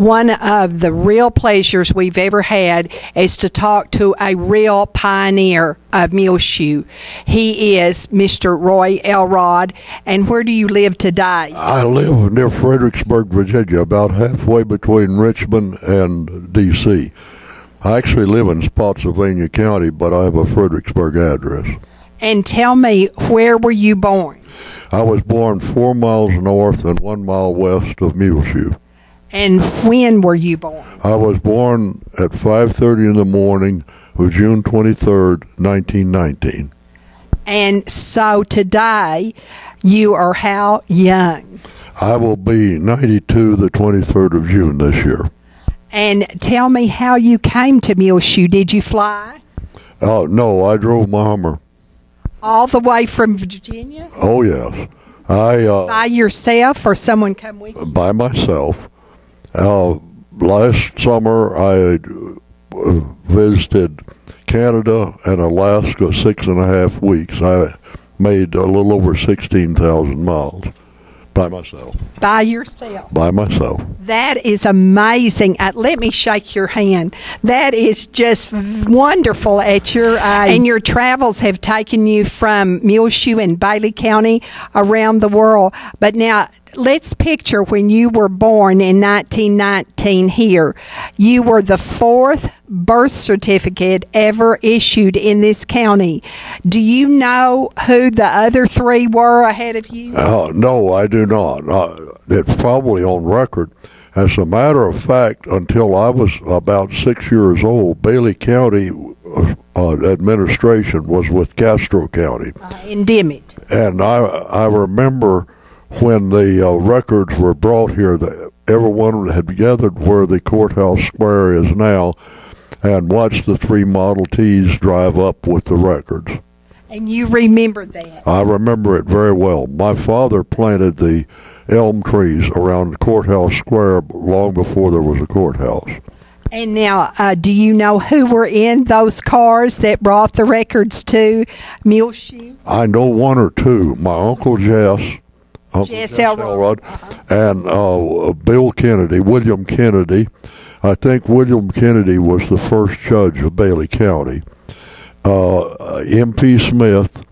One of the real pleasures we've ever had is to talk to a real pioneer of Muleshoe. He is Mr. Roy Elrod. And where do you live today? I live near Fredericksburg, Virginia, about halfway between Richmond and D.C. I actually live in Spotsylvania County, but I have a Fredericksburg address. And tell me, where were you born? I was born 4 miles north and 1 mile west of Muleshoe. And when were you born? I was born at 5:30 in the morning of June 23rd, 1919. And so today, you are how young? I will be 92 the 23rd of June this year. And tell me how you came to Muleshoe. Did you fly? No, I drove my Hummer. All the way from Virginia? Oh, yes. By yourself, or someone come with you? By myself. Last summer, I visited Canada and Alaska 6.5 weeks. I made a little over 16,000 miles by myself. By yourself? By myself. That is amazing. Let me shake your hand. That is just wonderful at your age. And your travels have taken you from Muleshoe and Bailey County around the world. But now, let's picture when you were born in 1919 here. You were the 4th birth certificate ever issued in this county. Do you know who the other 3 were ahead of you? No, I do not. It's probably on record. As a matter of fact, until I was about 6 years old, Bailey County administration was with Castro County. In Dimmitt. And I remember when the records were brought here, that everyone had gathered where the courthouse square is now and watched the 3 Model Ts drive up with the records. And you remember that? I remember it very well. My father planted the elm trees around the courthouse square long before there was a courthouse. And now, do you know who were in those cars that brought the records to Muleshoe? I know 1 or 2. My Uncle Jess Elrod. And Bill Kennedy, William Kennedy. I think William Kennedy was the first judge of Bailey County. M.P. Smith,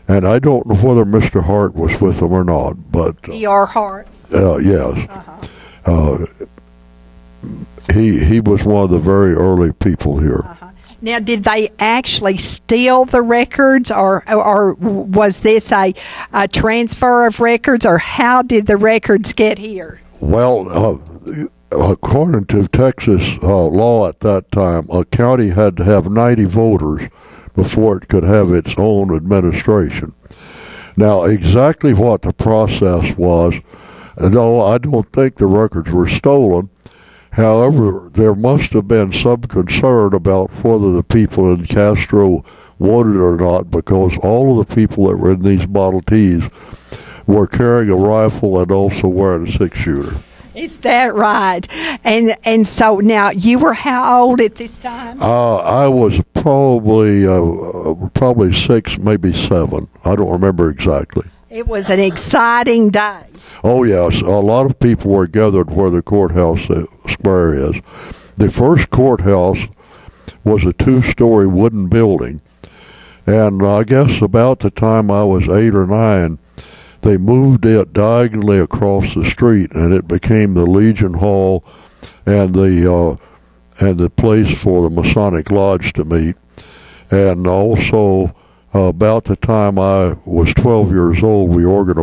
and I don't know whether Mr. Hart was with them or not, but E.R. Hart. Yes. He was one of the very early people here. Now, did they actually steal the records, or was this a transfer of records, or how did the records get here? Well, according to Texas law at that time, a county had to have 90 voters before it could have its own administration. Now, exactly what the process was, no, I don't think the records were stolen. However, there must have been some concern about whether the people in Castro wanted it or not, because all of the people that were in these Model Ts were carrying a rifle and also wearing a 6-shooter. Is that right? And so now, you were how old at this time? I was probably 6, maybe 7. I don't remember exactly. It was an exciting day. Oh, yes. A lot of people were gathered where the courthouse square is. The first courthouse was a 2-story wooden building. And I guess about the time I was 8 or 9, they moved it diagonally across the street, and it became the Legion Hall and the place for the Masonic Lodge to meet. And also, about the time I was 12 years old, we organized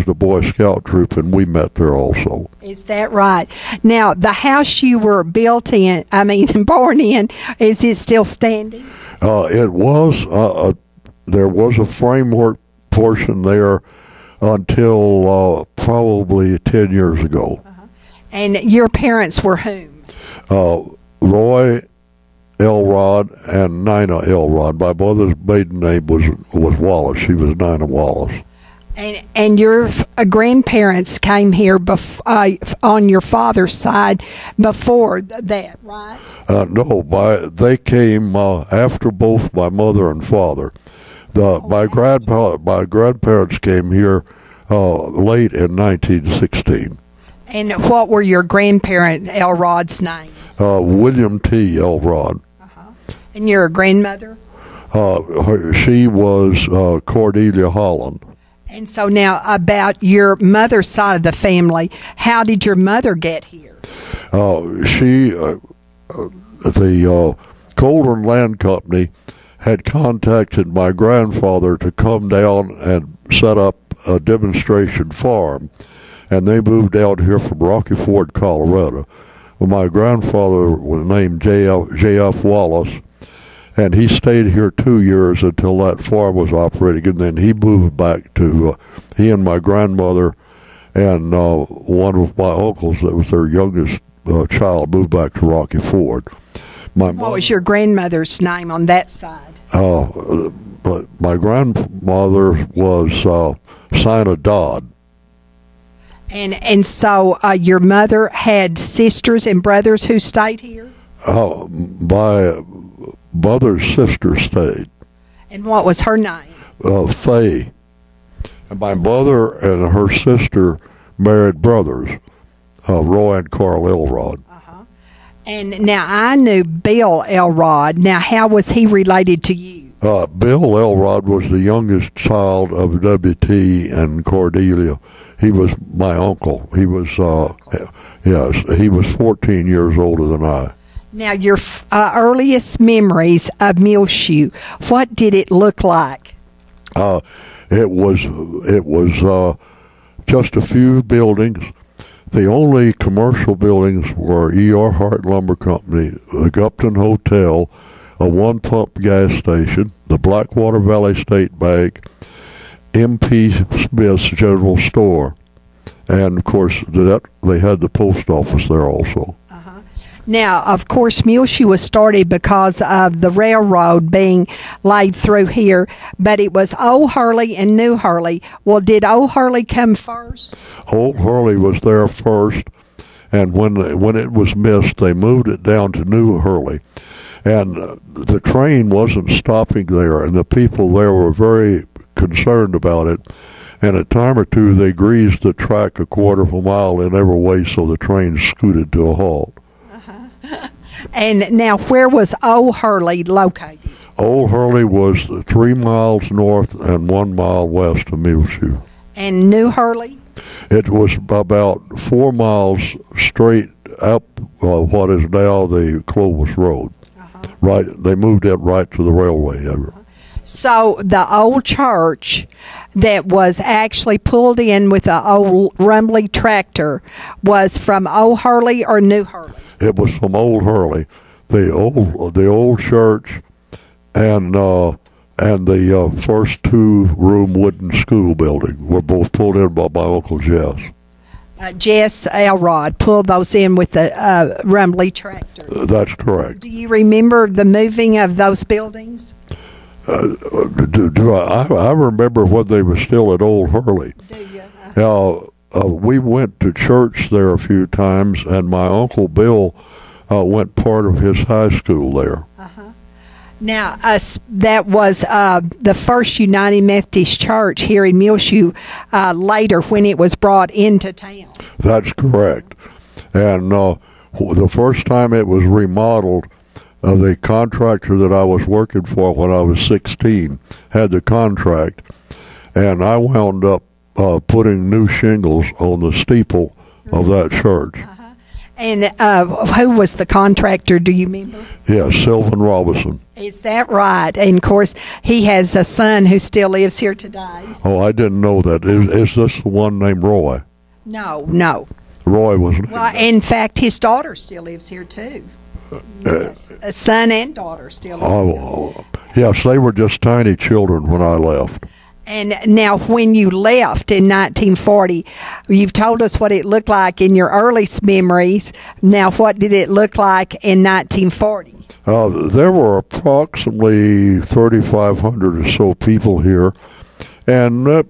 a Boy Scout troop, and we met there also. Is that right? Now, the house you were born in, is it still standing? It was. There was a framework portion there until probably 10 years ago. And your parents were whom? Roy Elrod and Nina Elrod. My mother's maiden name was Wallace. She was Nina Wallace. And your grandparents came here on your father's side before that, right? No, they came after both my mother and father. My grandparents came here late in 1916. And what were your grandparent Elrod's names? William T. Elrod. And your grandmother? She was Cordelia Holland. And so now about your mother's side of the family, how did your mother get here? The Colburn Land Company had contacted my grandfather to come down and set up a demonstration farm, and they moved out here from Rocky Ford, Colorado. Well, my grandfather was named J.F. Wallace, and he stayed here 2 years until that farm was operating, and then he moved back to, he and my grandmother and one of my uncles that was their youngest child moved back to Rocky Ford. What was your grandmother's name on that side? My grandmother was Sina Dodd. And so your mother had sisters and brothers who stayed here? My mother's sister stayed. And what was her name? Faye. And my mother and her sister married brothers, Roy and Carl Elrod. And now I knew Bill Elrod. Now, how was he related to you? Bill Elrod was the youngest child of W.T. and Cordelia. He was my uncle. He was, yes, he was 14 years older than I. Now, your earliest memories of Muleshoe, what did it look like? It was just a few buildings. The only commercial buildings were E.R. Hart Lumber Company, the Gupton Hotel, a one-pump gas station, the Blackwater Valley State Bank, M.P. Smith's General Store, and, of course, they had the post office there also. Now, of course, Muleshoe was started because of the railroad being laid through here, but it was Old Hurley and New Hurley. Well, did Old Hurley come first? Old Hurley was there first, and when it was missed, they moved it down to New Hurley. And the train wasn't stopping there, and the people there were very concerned about it. And a time or two, they greased the track a quarter of a mile in every way so the train scooted to a halt. And now, where was Old Hurley located? Old Hurley was 3 miles north and 1 mile west of Muleshoe. And New Hurley? It was about 4 miles straight up what is now the Clovis Road. Right, they moved it right to the railway. So the old church that was actually pulled in with the old rumbly tractor was from Old Hurley or New Hurley? It was from Old Hurley. The old church and the first 2-room wooden school building were both pulled in by my Uncle Jess. Jess Elrod pulled those in with the rumbly tractor. That's correct. Do you remember the moving of those buildings? I remember when they were still at Old Hurley. Do you? We went to church there a few times, and my Uncle Bill went part of his high school there. Now, that was the first United Methodist Church here in Muleshoe later when it was brought into town. That's correct. And the first time it was remodeled, the contractor that I was working for when I was 16 had the contract, and I wound up putting new shingles on the steeple of that church. And who was the contractor, do you remember? Yeah, Sylvan Robinson. Is that right? And, of course, he has a son who still lives here today. Oh, I didn't know that. Is this the one named Roy? No. Roy was named. Well, in fact, his daughter still lives here, too. Yes. A son and daughter still live here. Yes, they were just tiny children when I left. And now when you left in 1940, you've told us what it looked like in your earliest memories. Now, what did it look like in 1940? There were approximately 3,500 or so people here, and it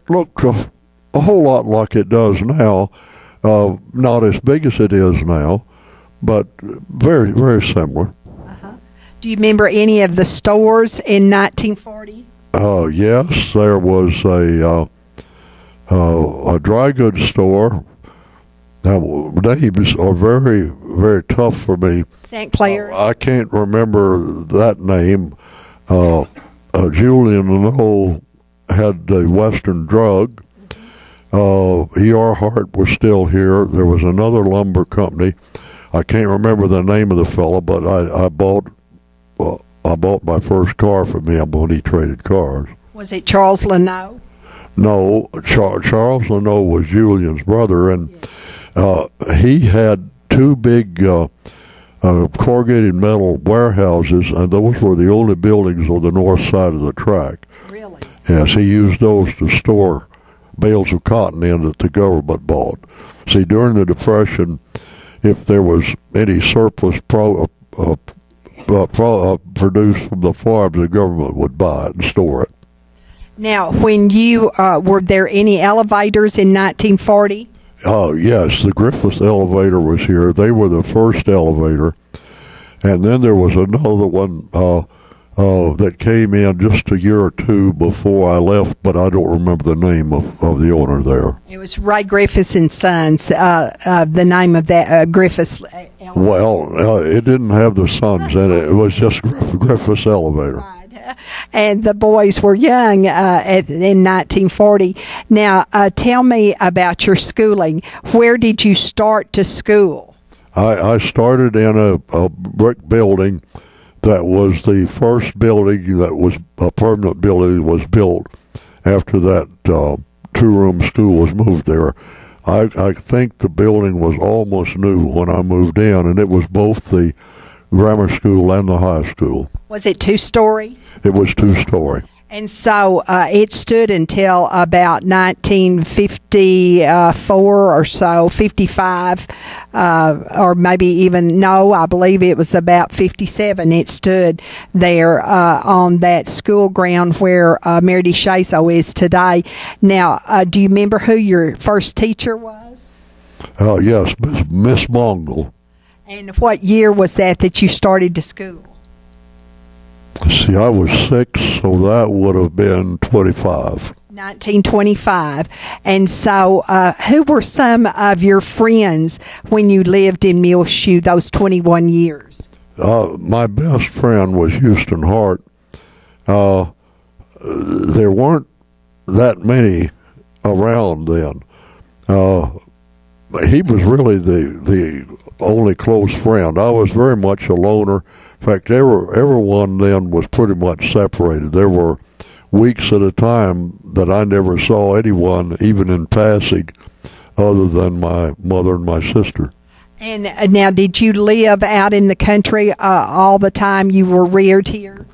looked a whole lot like it does now. Not as big as it is now, but very, very similar. Do you remember any of the stores in 1940? Yes, there was a dry goods store, Now, names are very, very tough for me. St. Clair. I can't remember that name. Julian Lowe had the Western Drug. E.R. Hart was still here. There was another lumber company. I can't remember the name of the fellow, but I bought my first car from him when he traded cars. Was it Charles Leno? No, Charles Leno was Julian's brother, and he had two big corrugated metal warehouses, and those were the only buildings on the north side of the track. Really? Yes, he used those to store bales of cotton in that the government bought. See, during the Depression, if there was any surplus produced from the farms, the government would buy it and store it. Now, when you were there any elevators in 1940? Yes, the Griffith Elevator was here. They were the first elevator. And then there was another one that came in just a year or two before I left, but I don't remember the name of the owner there. It was Ray Griffiths and Sons, the name of that Griffiths Elevator. Well, it didn't have the Sons in it. It was just Griffith's Elevator. Right. And the boys were young in 1940. Now, tell me about your schooling. Where did you start to school? I started in a brick building that was the first building that was a permanent building that was built after that two-room school was moved there. I think the building was almost new when I moved in, and it was both the grammar school and the high school. Was it two-story? It was two-story. And so it stood until about 1954 or so, 55, or maybe even, no, I believe it was about 57. It stood there on that school ground where Meredith Shazo is today. Now, do you remember who your first teacher was? Yes, Miss Mongle. And what year was that you started to school? See, I was 6, so that would have been 25. 1925. And so who were some of your friends when you lived in Muleshoe those 21 years? My best friend was Houston Hart. There weren't that many around then. He was really the only close friend. I was very much a loner. In fact, everyone then was pretty much separated. There were weeks at a time that I never saw anyone, even in passing, other than my mother and my sister. And now, did you live out in the country all the time you were reared here?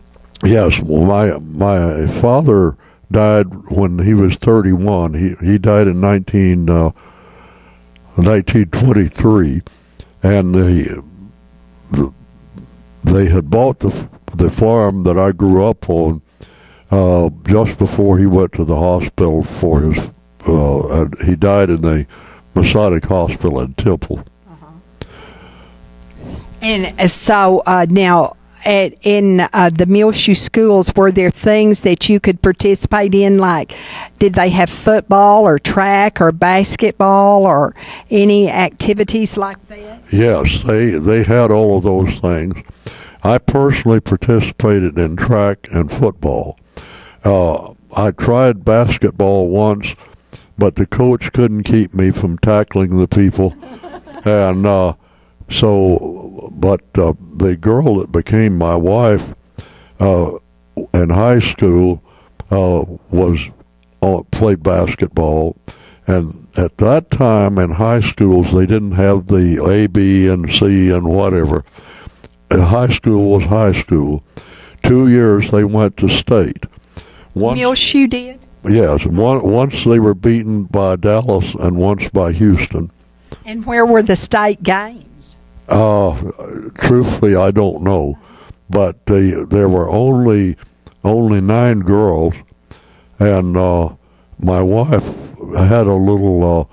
Yes. Well, my father died when he was 31. He died in 1923, and they had bought the farm that I grew up on just before he went to the hospital for his. He died in the Masonic Hospital in Temple. And so now, in the Muleshoe schools, were there things that you could participate in? Like, did they have football or track or basketball or any activities like that? Yes, they had all of those things. I personally participated in track and football. I tried basketball once, but the coach couldn't keep me from tackling the people. And but the girl that became my wife in high school played basketball. And at that time in high schools, they didn't have the A, B, and C and whatever. High school was high school. 2 years they went to state. Muleshoe did? Yes. Once they were beaten by Dallas and once by Houston. And where were the state games? Truthfully, I don't know. But there were only 9 girls, and my wife had a little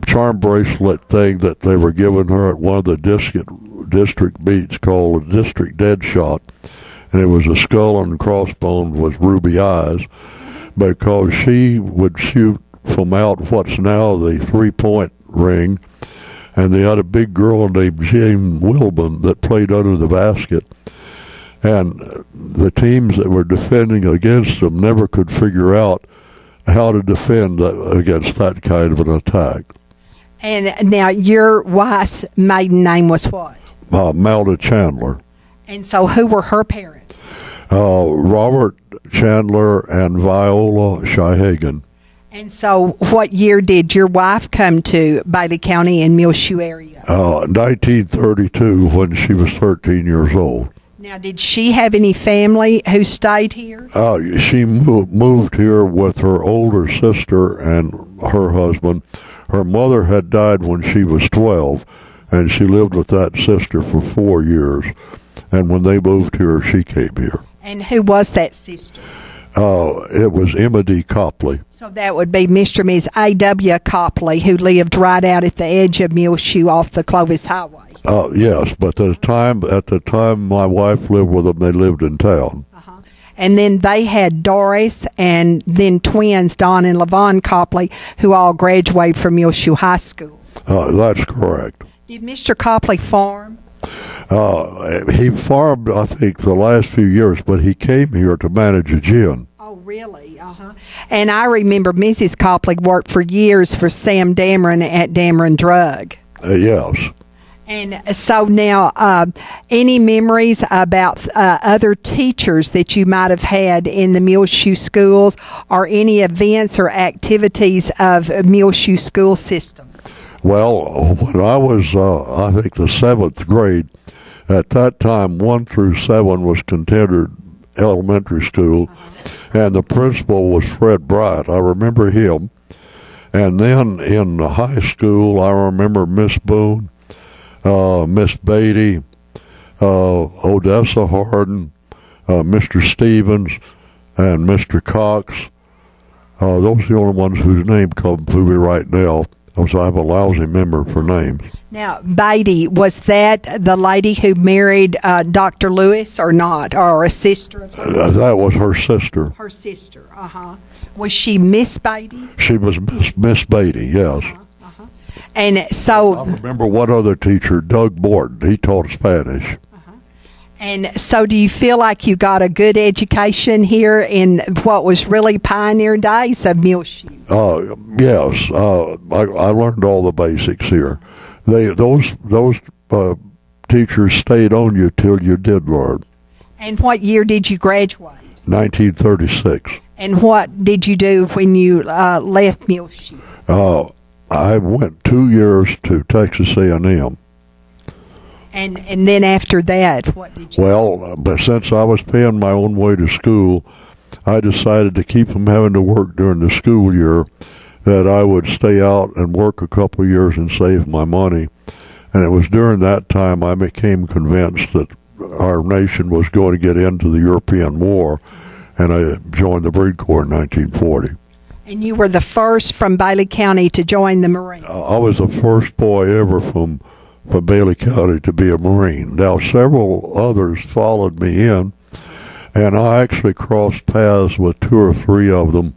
charm bracelet thing that they were giving her at one of the district meets called a district dead shot, and it was a skull and crossbones with ruby eyes, because she would shoot from out what's now the three-point ring, and they had a big girl named Jane Wilburn that played under the basket. And the teams that were defending against them never could figure out how to defend against that kind of an attack. And now your wife's maiden name was what? Melda Chandler. And so who were her parents? Robert Chandler and Viola Shihagan. And so what year did your wife come to Bailey County and Muleshoe area? 1932, when she was 13 years old. Now, did she have any family who stayed here? She moved here with her older sister and her husband. Her mother had died when she was 12, and she lived with that sister for 4 years. And when they moved here, she came here. And who was that sister? It was Emma D. Copley. So that would be Mr. and Ms. A.W. Copley, who lived right out at the edge of Muleshoe off the Clovis Highway. Yes, but at the time my wife lived with them, they lived in town. Uh-huh. And then they had Doris and then twins, Don and Levon Copley, who all graduated from Muleshoe High School. That's correct. Did Mr. Copley farm? He farmed, I think, the last few years, but he came here to manage a gin. Oh, really? Uh-huh. And I remember Mrs. Copley worked for years for Sam Dameron at Dameron Drug. Yes. And so now, any memories about other teachers that you might have had in the Muleshoe schools, or any events or activities of Muleshoe school system? Well, when I was, I think, the 7th grade, at that time, 1 through 7 was considered elementary school, and the principal was Fred Bright. I remember him. And then in high school, I remember Miss Boone, Miss Beatty, Odessa Harden, Mr. Stevens, and Mr. Cox. Those are the only ones whose name come to me right now, because I have a lousy memory for names. Now, Beatty, was that the lady who married Dr. Lewis or not, or a sister of hers? That was her sister. Her sister, uh-huh. Was she Miss Beatty? She was Miss Beatty, yes. And so... I remember one other teacher, Doug Borton. He taught Spanish. And so do you feel like you got a good education here in what was really pioneer days of Muleshoe? Yes. I learned all the basics here. Those teachers stayed on you till you did learn. And what year did you graduate? 1936. And what did you do when you left Muleshoe? I went 2 years to Texas A&M. And then after that, what did you do? Well, but since I was paying my own way to school, I decided to keep from having to work during the school year, that I would stay out and work a couple of years and save my money. And it was during that time I became convinced that our nation was going to get into the European War, and I joined the Marine Corps in 1940. And you were the first from Bailey County to join the Marines? I was the first boy ever from Bailey County to be a Marine. Now, several others followed me in, and I actually crossed paths with 2 or 3 of them.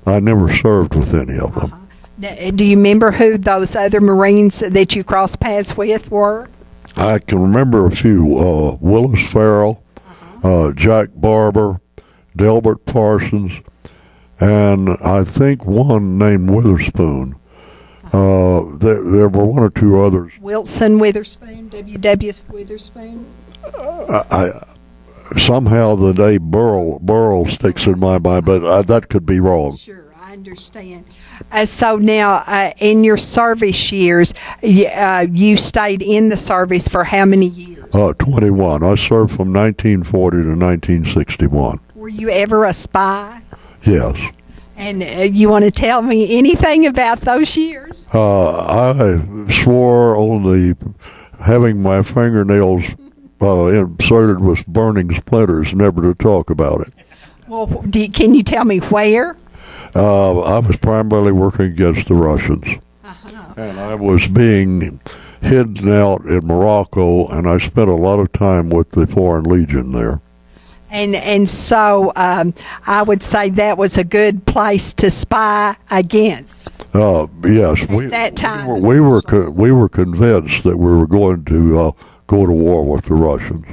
I never served with any of them. Do you remember who those other Marines that you crossed paths with were? I can remember a few. Willis Farrell, Jack Barber, Delbert Parsons, and I think one named Witherspoon. There were 1 or 2 others. Wilson Witherspoon, W.W. Witherspoon? Somehow the name Burl sticks in my mind, but that could be wrong. Sure, I understand. So now, in your service years, you stayed in the service for how many years? 21. I served from 1940 to 1961. Were you ever a spy? Yes. And you want to tell me anything about those years? I swore on having my fingernails inserted with burning splinters, never to talk about it. Well, can you tell me where? I was primarily working against the Russians. And I was being hidden out in Morocco, and I spent a lot of time with the Foreign Legion there. And so I would say that was a good place to spy against. Yes, at that time, we were convinced that we were going to go to war with the Russians.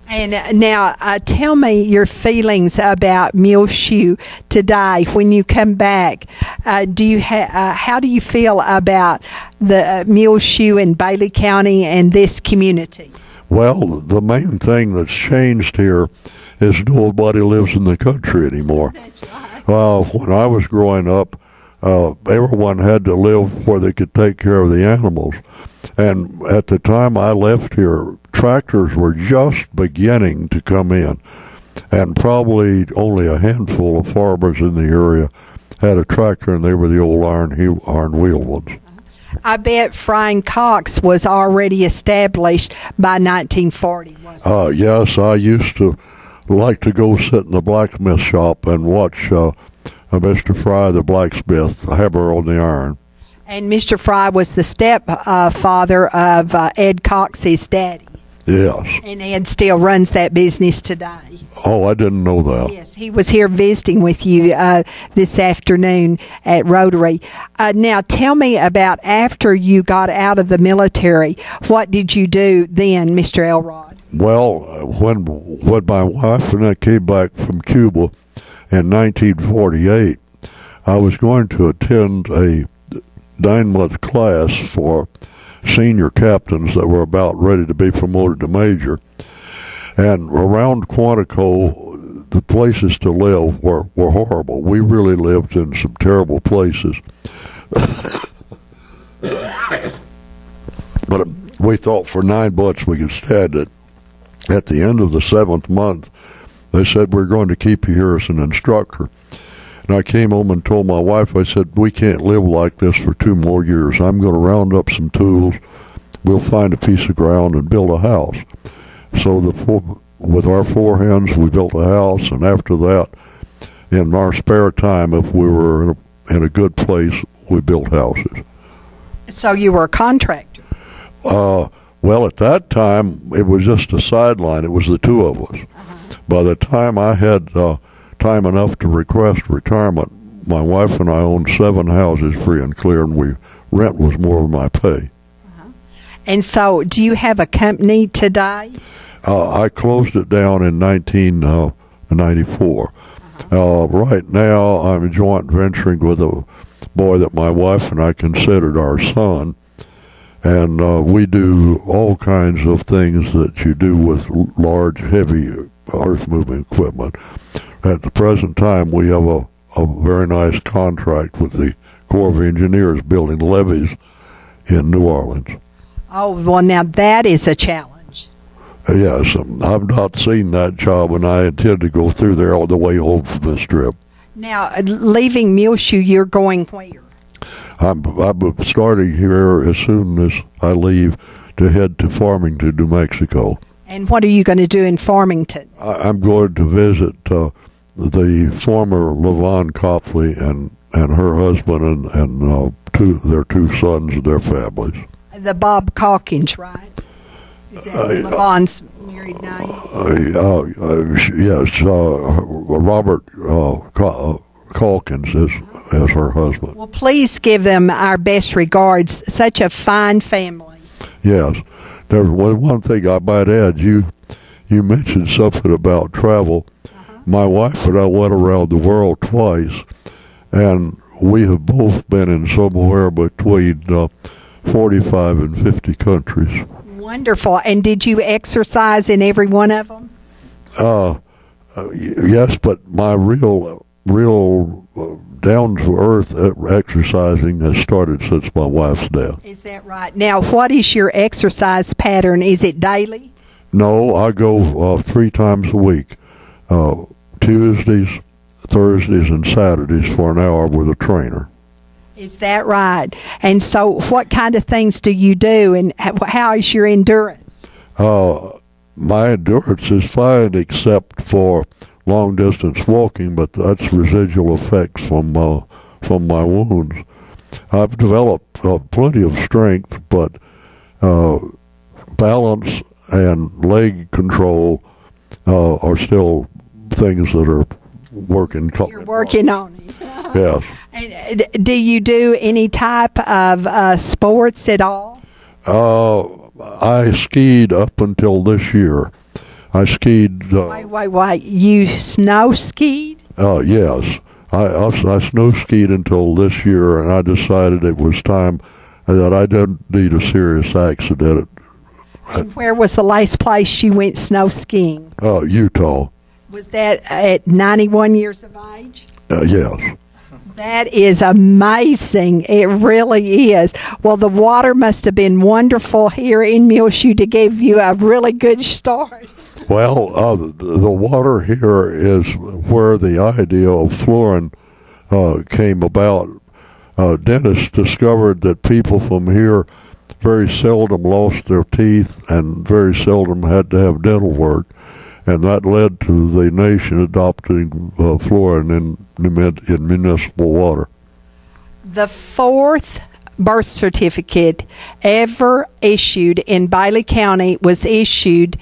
And now, tell me your feelings about Muleshoe today. When you come back, how do you feel about the Muleshoe in Bailey County and this community? Well, the main thing that's changed here is nobody lives in the country anymore. That's right. When I was growing up, everyone had to live where they could take care of the animals. And at the time I left here, tractors were just beginning to come in. And probably only a handful of farmers in the area had a tractor, and they were the old iron wheel ones. I bet frying cocks was already established by 1940, wasn't it? Yes, I used to like to go sit in the blacksmith shop and watch Mr. Fry, the blacksmith, hammer on the iron. And Mr. Fry was the stepfather of Ed Cox's daddy. Yes. And Ed still runs that business today. Oh, I didn't know that. Yes, he was here visiting with you this afternoon at Rotary. Now, tell me about after you got out of the military. What did you do then, Mr. Elrod? Well, when my wife and I came back from Cuba in 1948, I was going to attend a 9-month class for senior captains that were about ready to be promoted to major. And around Quantico, the places to live were horrible. We really lived in some terrible places. But we thought for 9 months we could stand it. At the end of the 7th month, they said, we're going to keep you here as an instructor. And I came home and told my wife, I said, we can't live like this for 2 more years. I'm going to round up some tools. We'll find a piece of ground and build a house. So with our 4 hands, we built a house. And after that, in our spare time, if we were in a good place, we built houses. So you were a contractor? Well, at that time, it was just a sideline. It was the 2 of us. By the time I had time enough to request retirement, my wife and I owned 7 houses free and clear, and rent was more of my pay. And so, do you have a company today? I closed it down in 1994. Right now, I'm joint venturing with a boy that my wife and I considered our son, and we do all kinds of things that you do with large, heavy earth-moving equipment. At the present time, we have a very nice contract with the Corps of Engineers building levees in New Orleans. Oh, well, now that is a challenge. Yes, I've not seen that job, and I intend to go through there all the way home from this trip. Now, leaving Muleshoe, you're going where? I'm starting here as soon as I leave to head to Farmington, New Mexico. And what are you going to do in Farmington? I'm going to visit the former Levon Copley and her husband and their 2 sons and their families. The Bob Calkins, right? Is that Levon's married name? Yes, Robert Calkins is her husband. Well, please give them our best regards. Such a fine family. Yes. There's one thing I might add. You mentioned something about travel. My wife and I went around the world twice, and we have both been in somewhere between 45 and 50 countries. Wonderful. And did you exercise in every one of them? Yes, but my real down-to-earth exercising has started since my wife's death. Is that right? Now, what is your exercise pattern? Is it daily? No, I go 3 times a week, Tuesdays, Thursdays, and Saturdays for an hour with a trainer. Is that right? And so what kind of things do you do, and how is your endurance? My endurance is fine except for long-distance walking, but that's residual effects from my wounds. I've developed plenty of strength, but balance and leg control are still things that are working. You're working on it. Yes. And do you do any type of sports at all? I skied up until this year. I skied. Wait. You snow skied? Yes. I snow skied until this year, and I decided it was time that I didn't need a serious accident. And where was the last place you went snow skiing? Utah. Was that at 91 years of age? Yes. That is amazing. It really is. Well, the water must have been wonderful here in Muleshoe to give you a really good start. Well, the water here is where the idea of fluorine came about. Dentists discovered that people from here very seldom lost their teeth and very seldom had to have dental work. And that led to the nation adopting fluorine in municipal water. The fourth birth certificate ever issued in Bailey County was issued,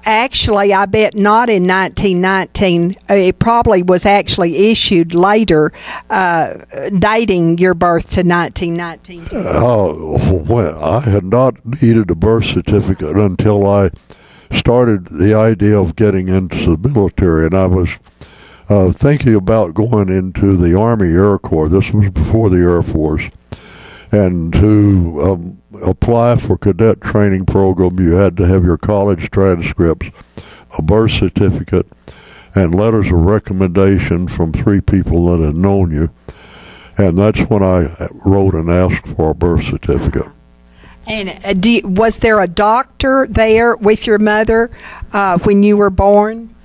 actually, I bet not in 1919. It probably was actually issued later, dating your birth to 1919. Well, I had not needed a birth certificate until I started the idea of getting into the military, and I was thinking about going into the Army Air Corps. This was before the Air Force. And to apply for cadet training program, you had to have your college transcripts, a birth certificate, and letters of recommendation from 3 people that had known you. And that's when I wrote and asked for a birth certificate. And was there a doctor there with your mother when you were born?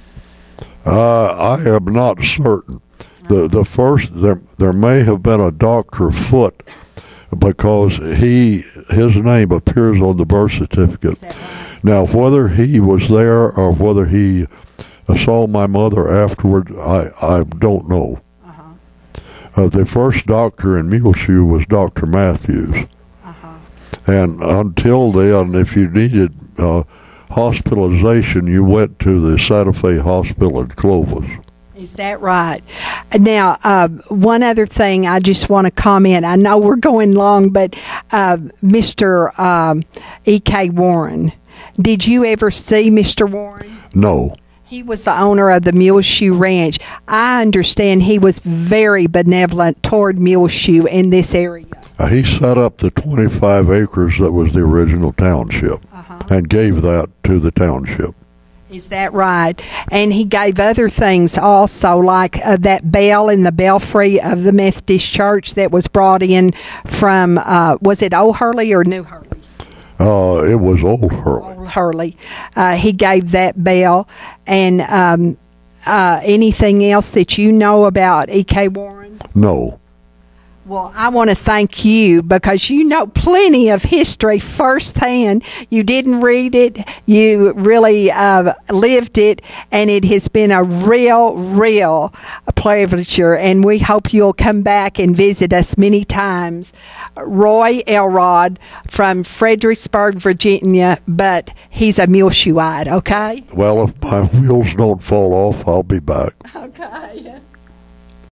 I am not certain. The first there may have been a Dr. Foote, because his name appears on the birth certificate. Now, whether he was there or whether he saw my mother afterward, I don't know. The first doctor in Muleshoe was Dr. Matthews. And until then, if you needed hospitalization, you went to the Santa Fe Hospital in Clovis. Is that right? Now, one other thing I just want to comment. I know we're going long, but Mr. E.K. Warren, did you ever see Mr. Warren? No. He was the owner of the Muleshoe Ranch. I understand he was very benevolent toward Muleshoe in this area. He set up the 25 acres that was the original township and gave that to the township. Is that right? And he gave other things also, like that bell in the belfry of the Methodist Church that was brought in from, was it Old Hurley or New Hurley? It was Old Hurley. Old Hurley. He gave that bell. And anything else that you know about E.K. Warren? No. Well, I want to thank you because you know plenty of history firsthand. You didn't read it. You really lived it, and it has been a real pleasure, and we hope you'll come back and visit us many times. Roy Elrod from Fredericksburg, Virginia, but he's a Muleshoeite, okay? Well, if my wheels don't fall off, I'll be back. Okay.